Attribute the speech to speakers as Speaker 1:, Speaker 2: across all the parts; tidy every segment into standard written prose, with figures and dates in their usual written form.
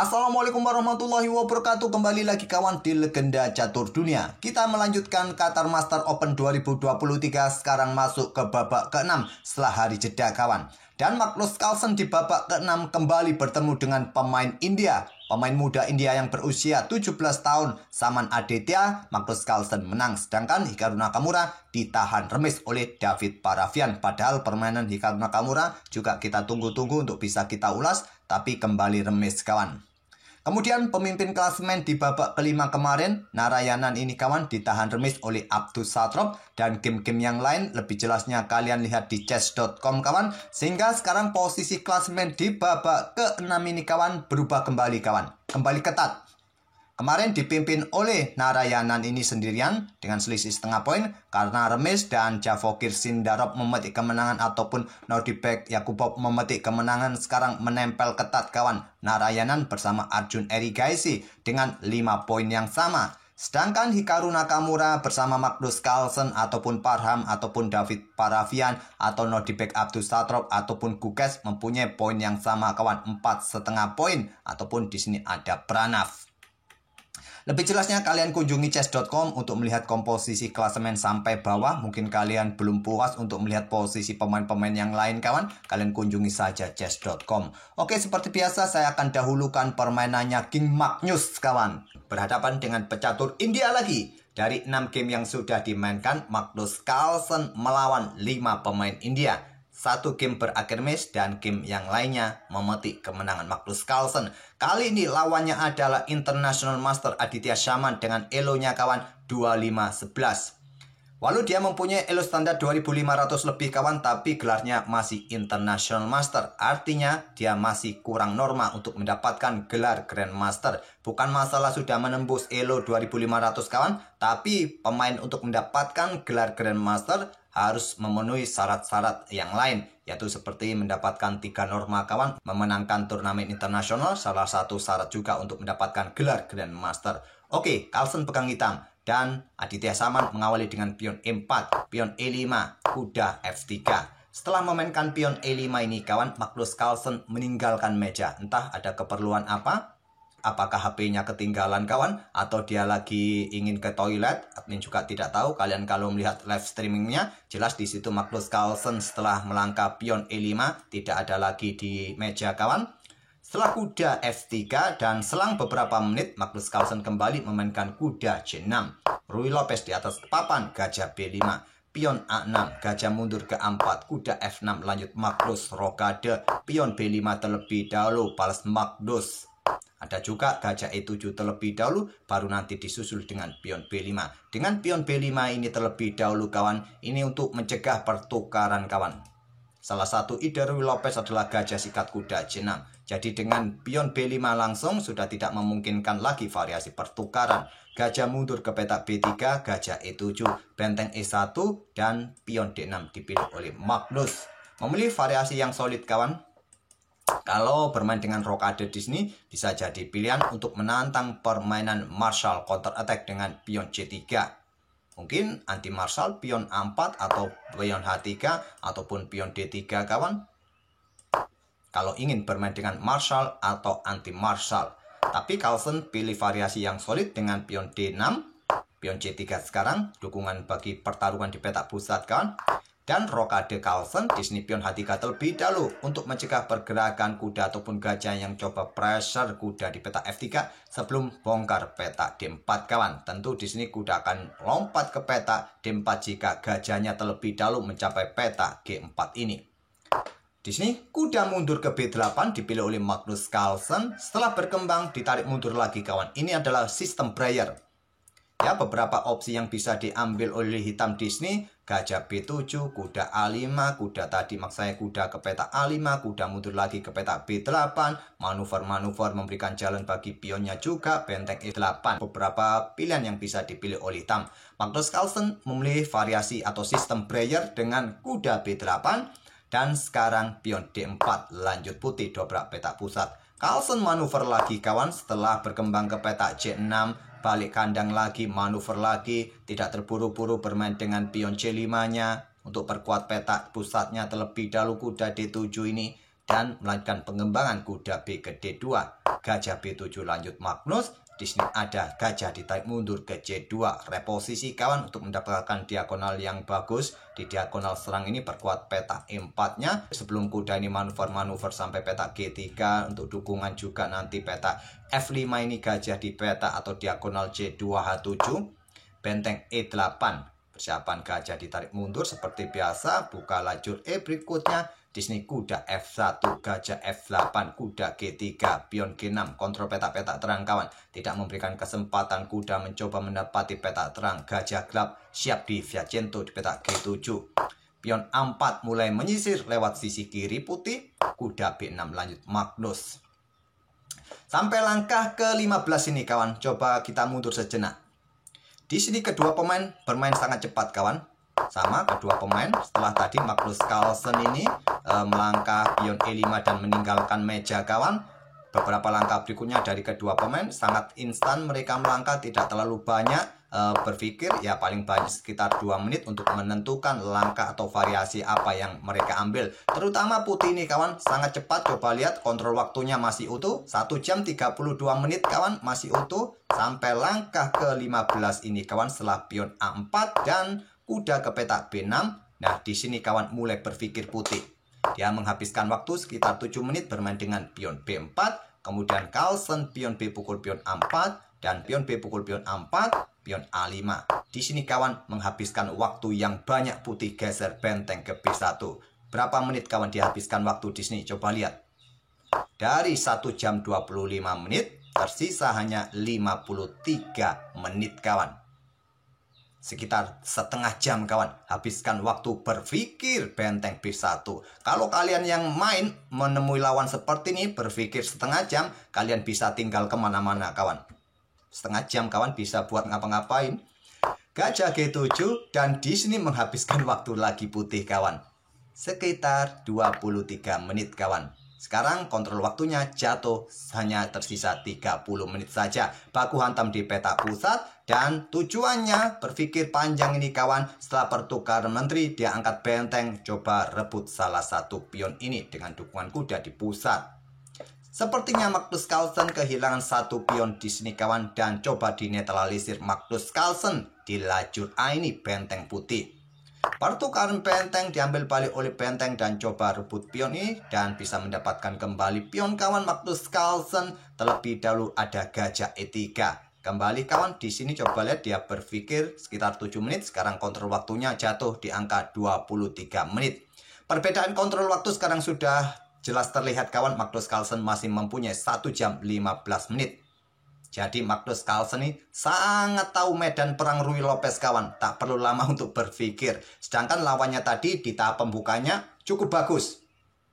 Speaker 1: Assalamualaikum warahmatullahi wabarakatuh. Kembali lagi kawan di Legenda Catur Dunia. Kita melanjutkan Qatar Master Open 2023. Sekarang masuk ke babak ke-6 setelah hari jeda kawan. Dan Magnus Carlsen di babak ke-6 kembali bertemu dengan pemain India. Pemain muda India yang berusia 17 tahun, Saman Aditya. Magnus Carlsen menang, sedangkan Hikaru Nakamura ditahan remis oleh David Parafian. Padahal permainan Hikaru Nakamura juga kita tunggu-tunggu untuk bisa kita ulas, tapi kembali remis kawan. Kemudian pemimpin klasemen di babak kelima kemarin, Narayanan ini kawan ditahan remis oleh Abdus Satrob dan game-game yang lain. Lebih jelasnya kalian lihat di chess.com kawan. Sehingga sekarang posisi klasemen di babak ke-6 ini kawan berubah kembali kawan. Kembali ketat. Kemarin dipimpin oleh Narayanan ini sendirian dengan selisih setengah poin karena remis dan Javokir Sindarov memetik kemenangan ataupun Nordibek Yakubov memetik kemenangan. Sekarang menempel ketat kawan Narayanan bersama Arjun Erigaisi dengan 5 poin yang sama. Sedangkan Hikaru Nakamura bersama Magnus Carlsen ataupun Parham ataupun David Parafian atau Nordibek Abdus Satrob ataupun Gukesh mempunyai poin yang sama kawan, 4,5 poin ataupun di sini ada Pranav. Lebih jelasnya kalian kunjungi chess.com untuk melihat komposisi klasemen sampai bawah. Mungkin kalian belum puas untuk melihat posisi pemain-pemain yang lain kawan. Kalian kunjungi saja chess.com. Oke, seperti biasa saya akan dahulukan permainannya King Magnus kawan. Berhadapan dengan pecatur India lagi. Dari 6 game yang sudah dimainkan, Magnus Carlsen melawan 5 pemain India. 1 game berakhir match dan game yang lainnya memetik kemenangan Magnus Carlsen. Kali ini lawannya adalah International Master Aditya Shaman dengan elonya kawan 2511. Walau dia mempunyai elo standar 2500 lebih kawan, tapi gelarnya masih International Master. Artinya dia masih kurang norma untuk mendapatkan gelar Grandmaster. Bukan masalah sudah menembus elo 2500 kawan, tapi pemain untuk mendapatkan gelar Grandmaster harus memenuhi syarat-syarat yang lain, yaitu seperti mendapatkan 3 norma kawan, memenangkan turnamen internasional, salah satu syarat juga untuk mendapatkan gelar Grandmaster. Oke, Carlsen pegang hitam dan Aditya Shaman mengawali dengan pion E4, pion E5, kuda F3. Setelah memainkan pion E5 ini kawan, Magnus Carlsen meninggalkan meja. Entah ada keperluan apa? Apakah HP-nya ketinggalan kawan? Atau dia lagi ingin ke toilet? Admin juga tidak tahu. Kalian kalau melihat live streamingnya, jelas di situ Magnus Carlsen setelah melangkah pion E5 tidak ada lagi di meja kawan. Setelah kuda F3 dan selang beberapa menit, Magnus Carlsen kembali memainkan kuda C6. Ruy Lopez di atas papan, gajah B5. Pion A6, gajah mundur ke 4, kuda F6 lanjut Magnus rokade. Pion B5 terlebih dahulu, balas Magnus. Ada juga gajah E7 terlebih dahulu, baru nanti disusul dengan pion B5. Dengan pion B5 ini terlebih dahulu kawan, ini untuk mencegah pertukaran kawan. Salah satu ide Ruy Lopez adalah gajah sikat kuda C6. Jadi dengan pion B5 langsung sudah tidak memungkinkan lagi variasi pertukaran. Gajah mundur ke petak B3, gajah E7, benteng E1, dan pion D6 dipilih oleh Magnus. Memilih variasi yang solid kawan. Kalau bermain dengan rokade di sini bisa jadi pilihan untuk menantang permainan Marshall counter attack dengan pion C3. Mungkin anti Marshall pion A4 atau pion H3 ataupun pion D3 kawan. Kalau ingin bermain dengan Marshall atau anti Marshall. Tapi Carlsen pilih variasi yang solid dengan pion D6, pion C3 sekarang, dukungan bagi pertarungan di petak pusat kawan. Dan rokade Carlsen di sini pion H3 terlebih dahulu untuk mencegah pergerakan kuda ataupun gajah yang coba pressure kuda di petak F3 sebelum bongkar petak D4 kawan. Tentu di sini kuda akan lompat ke petak D4 jika gajahnya terlebih dahulu mencapai petak G4 ini. Di sini kuda mundur ke B8 dipilih oleh Magnus Carlsen. Setelah berkembang ditarik mundur lagi kawan. Ini adalah sistem Breyer. Ya, beberapa opsi yang bisa diambil oleh hitam di sini, gajah B7, kuda A5, kuda tadi maksudnya kuda ke petak A5, kuda mundur lagi ke petak B8, manuver-manuver memberikan jalan bagi pionnya juga, benteng E8. Beberapa pilihan yang bisa dipilih oleh hitam. Magnus Carlsen memilih variasi atau sistem Breyer dengan kuda B8 dan sekarang pion D4 lanjut putih dobrak petak pusat. Carlsen manuver lagi kawan setelah berkembang ke petak C6. Balik kandang lagi, manuver lagi, tidak terburu-buru bermain dengan pion C5-nya untuk perkuat petak pusatnya terlebih dahulu kuda D7 ini. dan melanjutkan pengembangan kuda B ke D2. Gajah B7 lanjut Magnus. Di sini ada gajah ditarik mundur ke C2. Reposisi kawan untuk mendapatkan diagonal yang bagus. Di diagonal serang ini perkuat petak E4-nya. Sebelum kuda ini manuver-manuver sampai petak G3. Untuk dukungan juga nanti petak F5 ini gajah di petak atau diagonal C2 H7. Benteng E8. Persiapan gajah ditarik mundur seperti biasa. Buka lajur E berikutnya. Di sini kuda F1, gajah F8, kuda G3, pion G6, kontrol petak-petak terang kawan. Tidak memberikan kesempatan kuda mencoba mendapati petak terang. Gajah gelap siap di Viacento di petak G7. Pion A4 mulai menyisir lewat sisi kiri putih. Kuda B6 lanjut Magnus. Sampai langkah ke-15 ini kawan. Coba kita mundur sejenak. Di sini kedua pemain bermain sangat cepat kawan. Sama kedua pemain setelah tadi Magnus Carlsen ini melangkah pion E5 dan meninggalkan meja kawan. Beberapa langkah berikutnya dari kedua pemain sangat instan mereka melangkah, tidak terlalu banyak berpikir, ya paling banyak sekitar 2 menit untuk menentukan langkah atau variasi apa yang mereka ambil. Terutama putih ini kawan sangat cepat. Coba lihat kontrol waktunya masih utuh, 1 jam 32 menit kawan, masih utuh sampai langkah ke-15 ini kawan setelah pion A4 dan kuda ke petak B6. Nah, di sini kawan mulai berpikir putih. Dia menghabiskan waktu sekitar 7 menit bermain dengan pion B4. Kemudian Carlsen pion B pukul pion A4. Dan pion B pukul pion A4, pion A5. Di sini kawan menghabiskan waktu yang banyak putih geser benteng ke B1. Berapa menit kawan dihabiskan waktu di sini? Coba lihat. Dari 1 jam 25 menit, tersisa hanya 53 menit kawan. Sekitar setengah jam kawan habiskan waktu berpikir benteng B1. Kalau kalian yang main menemui lawan seperti ini berpikir setengah jam, kalian bisa tinggal kemana-mana kawan. Setengah jam kawan bisa buat ngapa-ngapain. Gajah G7 dan di sini menghabiskan waktu lagi putih kawan. Sekitar 23 menit kawan. Sekarang kontrol waktunya jatuh, hanya tersisa 30 menit saja. Baku hantam di peta pusat dan tujuannya berpikir panjang ini kawan. Setelah pertukaran menteri dia angkat benteng, coba rebut salah satu pion ini dengan dukungan kuda di pusat. Sepertinya Magnus Carlsen kehilangan satu pion di sini kawan dan coba dinetralisir Magnus Carlsen di lajur A ini benteng putih. Pertukaran benteng diambil balik oleh benteng dan coba rebut pion ini dan bisa mendapatkan kembali pion kawan Magnus Carlsen. Terlebih dahulu ada gajah E3. Kembali kawan di sini coba lihat dia berpikir sekitar 7 menit. Sekarang kontrol waktunya jatuh di angka 23 menit. Perbedaan kontrol waktu sekarang sudah jelas terlihat kawan. Magnus Carlsen masih mempunyai 1 jam 15 menit. Jadi Magnus Carlsen ini sangat tahu medan perang Ruy Lopez kawan. Tak perlu lama untuk berpikir. Sedangkan lawannya tadi di tahap pembukanya cukup bagus.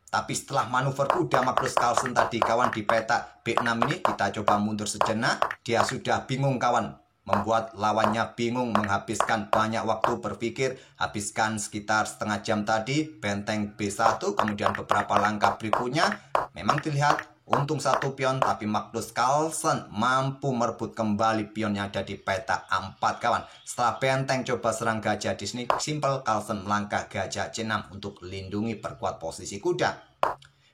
Speaker 1: Tapi setelah manuver kuda Magnus Carlsen tadi kawan di petak B6 ini, kita coba mundur sejenak. Dia sudah bingung kawan. Membuat lawannya bingung, menghabiskan banyak waktu berpikir. Habiskan sekitar setengah jam tadi benteng B1. Kemudian beberapa langkah berikutnya memang terlihat untung satu pion, tapi Magnus Carlsen mampu merebut kembali pion yang ada di peta A4 kawan. Setelah benteng coba serang gajah di sini, simple Carlsen melangkah gajah C6 untuk lindungi perkuat posisi kuda.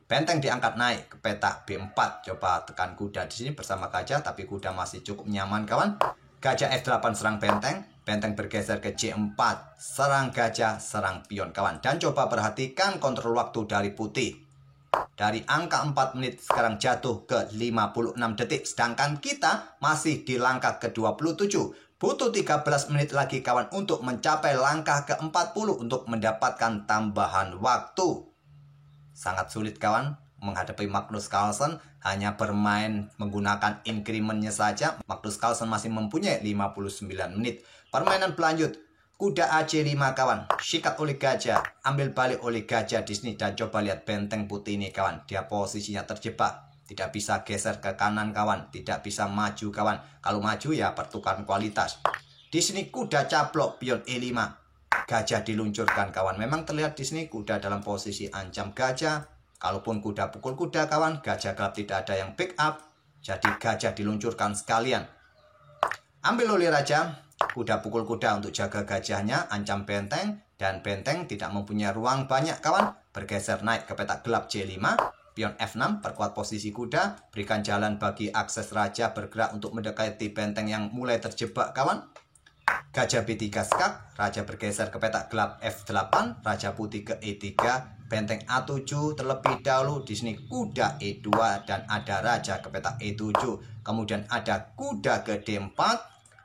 Speaker 1: Benteng diangkat naik ke peta B4, coba tekan kuda di sini bersama gajah, tapi kuda masih cukup nyaman kawan. Gajah F8 serang benteng, benteng bergeser ke C4, serang gajah, serang pion kawan. Dan coba perhatikan kontrol waktu dari putih. Dari angka 4 menit sekarang jatuh ke 56 detik. Sedangkan kita masih di langkah ke-27. Butuh 13 menit lagi kawan untuk mencapai langkah ke-40 untuk mendapatkan tambahan waktu. Sangat sulit kawan menghadapi Magnus Carlsen. Hanya bermain menggunakan incrementnya saja. Magnus Carlsen masih mempunyai 59 menit. Permainan berlanjut. Kuda AC5 kawan, sikat oleh gajah, ambil balik oleh gajah di sini dan coba lihat benteng putih ini kawan. Dia posisinya terjebak, tidak bisa geser ke kanan kawan, tidak bisa maju kawan. Kalau maju ya pertukaran kualitas. Di sini kuda caplok pion E5, gajah diluncurkan kawan. Memang terlihat di sini kuda dalam posisi ancam gajah. Kalaupun kuda pukul kuda kawan, gajah gelap tidak ada yang pick up, jadi gajah diluncurkan sekalian. Ambil oleh raja. Kuda pukul kuda untuk jaga gajahnya, ancam benteng, dan benteng tidak mempunyai ruang banyak kawan. Bergeser naik ke petak gelap C5, pion F6, perkuat posisi kuda, berikan jalan bagi akses raja bergerak untuk mendekati benteng yang mulai terjebak kawan. Gajah B3 skak, raja bergeser ke petak gelap F8, raja putih ke E3, benteng A7 terlebih dahulu. Di sini kuda E2 dan ada raja ke petak E7. Kemudian ada kuda ke D4,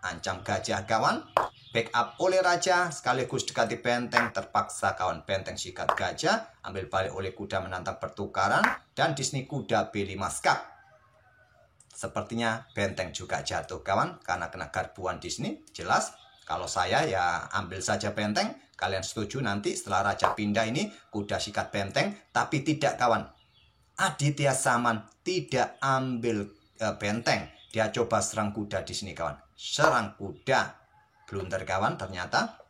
Speaker 1: ancam gajah kawan. Backup oleh raja sekaligus dekati benteng, terpaksa kawan benteng sikat gajah, ambil balik oleh kuda menantang pertukaran, dan di sini kuda B5 skak. Sepertinya benteng juga jatuh kawan karena kena garbuan di sini. Jelas kalau saya ya ambil saja benteng. Kalian setuju nanti setelah raja pindah ini kuda sikat benteng, tapi tidak kawan. Aditya Saman tidak ambil benteng. Dia coba serang kuda di sini kawan. Serang kuda. Blunder kawan ternyata.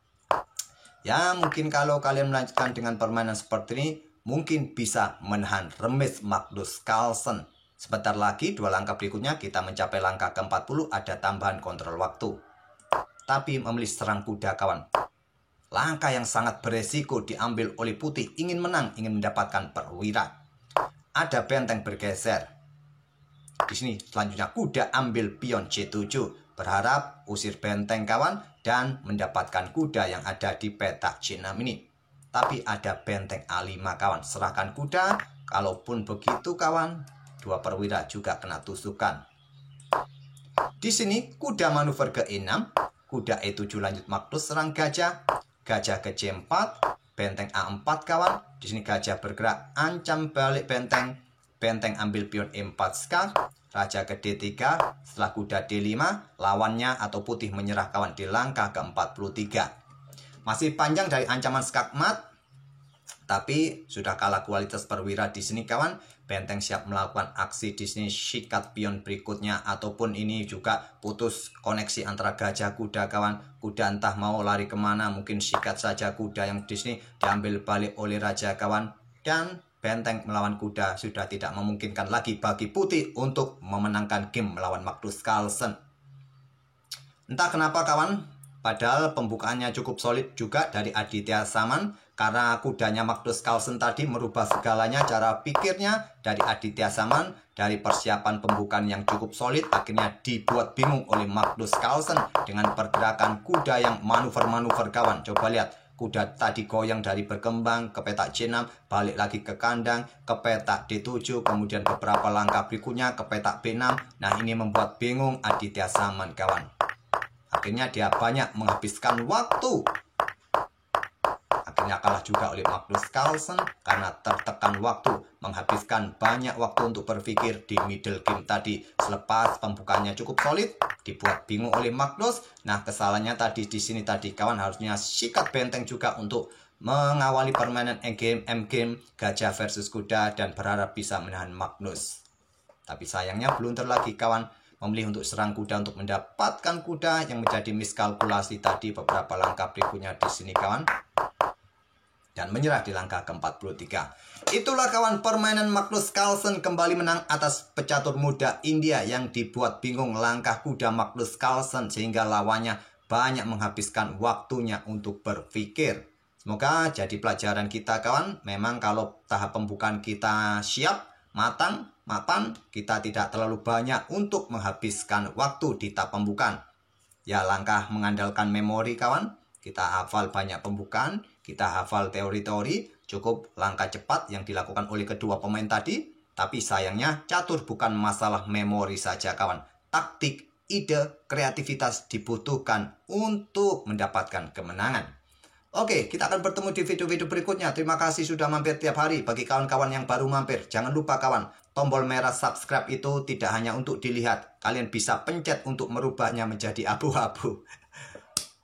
Speaker 1: Ya mungkin kalau kalian melanjutkan dengan permainan seperti ini, mungkin bisa menahan remis Magnus Carlsen. Sebentar lagi, 2 langkah berikutnya kita mencapai langkah ke-40, ada tambahan kontrol waktu. Tapi memilih serang kuda kawan. Langkah yang sangat beresiko diambil oleh putih, ingin menang, ingin mendapatkan perwira. Ada benteng bergeser. Di sini selanjutnya kuda ambil pion C7, berharap usir benteng kawan dan mendapatkan kuda yang ada di petak C6 ini. Tapi ada benteng A5 kawan, serahkan kuda. Kalaupun begitu kawan, 2 perwira juga kena tusukan. Di sini kuda manuver ke E6, kuda E7 lanjut Magnus serang gajah, gajah ke C4, benteng A4 kawan. Di sini gajah bergerak, ancam balik benteng, benteng ambil pion E4 skak, raja ke D3, setelah kuda D5, lawannya atau putih menyerah kawan di langkah ke-43. Masih panjang dari ancaman skak mat, tapi sudah kalah kualitas perwira di sini kawan. Benteng siap melakukan aksi di sini, sikat pion berikutnya, ataupun ini juga putus koneksi antara gajah kuda kawan. Kuda entah mau lari kemana, mungkin sikat saja kuda yang di sini diambil balik oleh raja kawan. Dan benteng melawan kuda sudah tidak memungkinkan lagi bagi putih untuk memenangkan game melawan Magnus Carlsen. Entah kenapa kawan, padahal pembukaannya cukup solid juga dari Aditya Saman. Karena kudanya Magnus Carlsen tadi merubah segalanya, cara pikirnya dari Aditya Saman. Dari persiapan pembukaan yang cukup solid, akhirnya dibuat bingung oleh Magnus Carlsen dengan pergerakan kuda yang manuver-manuver kawan. Coba lihat. Kuda tadi goyang dari berkembang ke petak C6, balik lagi ke kandang, ke petak D7, kemudian beberapa langkah berikutnya ke petak B6. Nah ini membuat bingung Aditya Saman kawan. Akhirnya dia banyak menghabiskan waktu. Akhirnya kalah juga oleh Magnus Carlsen karena tertekan waktu, menghabiskan banyak waktu untuk berpikir di middle game tadi. Selepas pembukaannya cukup solid, dibuat bingung oleh Magnus. Nah, kesalahannya tadi di sini tadi kawan, harusnya sikat benteng juga untuk mengawali permainan M-game, gajah versus kuda, dan berharap bisa menahan Magnus. Tapi sayangnya blunder lagi kawan, memilih untuk serang kuda untuk mendapatkan kuda yang menjadi miskalkulasi tadi beberapa langkah berikutnya di sini kawan. Dan menyerah di langkah ke-43. Itulah kawan permainan Magnus Carlsen kembali menang atas pecatur muda India yang dibuat bingung langkah kuda Magnus Carlsen sehingga lawannya banyak menghabiskan waktunya untuk berpikir. Semoga jadi pelajaran kita kawan. Memang kalau tahap pembukaan kita siap, matang, mapan, kita tidak terlalu banyak untuk menghabiskan waktu di tahap pembukaan. Ya langkah mengandalkan memori kawan. Kita hafal banyak pembukaan, kita hafal teori-teori, cukup langkah cepat yang dilakukan oleh kedua pemain tadi. Tapi sayangnya catur bukan masalah memori saja kawan. Taktik, ide, kreativitas dibutuhkan untuk mendapatkan kemenangan. Oke, kita akan bertemu di video-video berikutnya. Terima kasih sudah mampir tiap hari. Bagi kawan-kawan yang baru mampir, jangan lupa kawan, tombol merah subscribe itu tidak hanya untuk dilihat. Kalian bisa pencet untuk merubahnya menjadi abu-abu.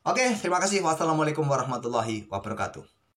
Speaker 1: Oke, terima kasih. Wassalamualaikum warahmatullahi wabarakatuh.